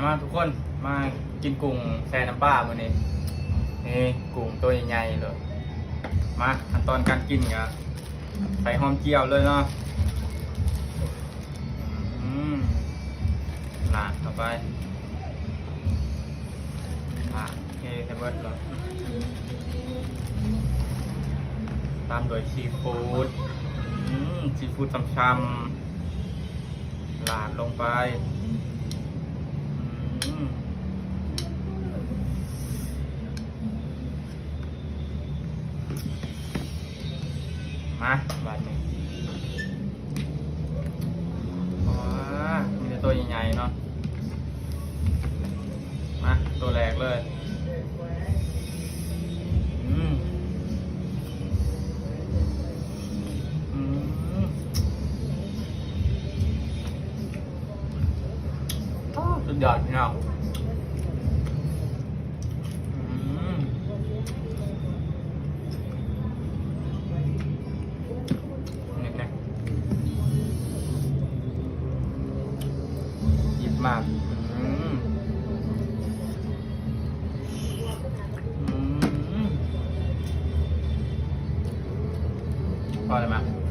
มาทุกคนมากินกุ้งแช่น้ำปลามื้อนี้นี่กุ้งตัวใหญ่ๆเลยมาขั้นตอนการกินก็ใส่หอมเจียวเลยเนาะลาดเข้าไปลาดโอเคใส่เบิร์ดเลยตามโดยซีฟู้ดซีฟู้ดช้ำๆลาดลงไปมาบาดนี้มีแต่ตัวใหญ่ๆเนาะมาตัวแรกเลยสุดยอดพี่น้องมากพอเลยมั้ย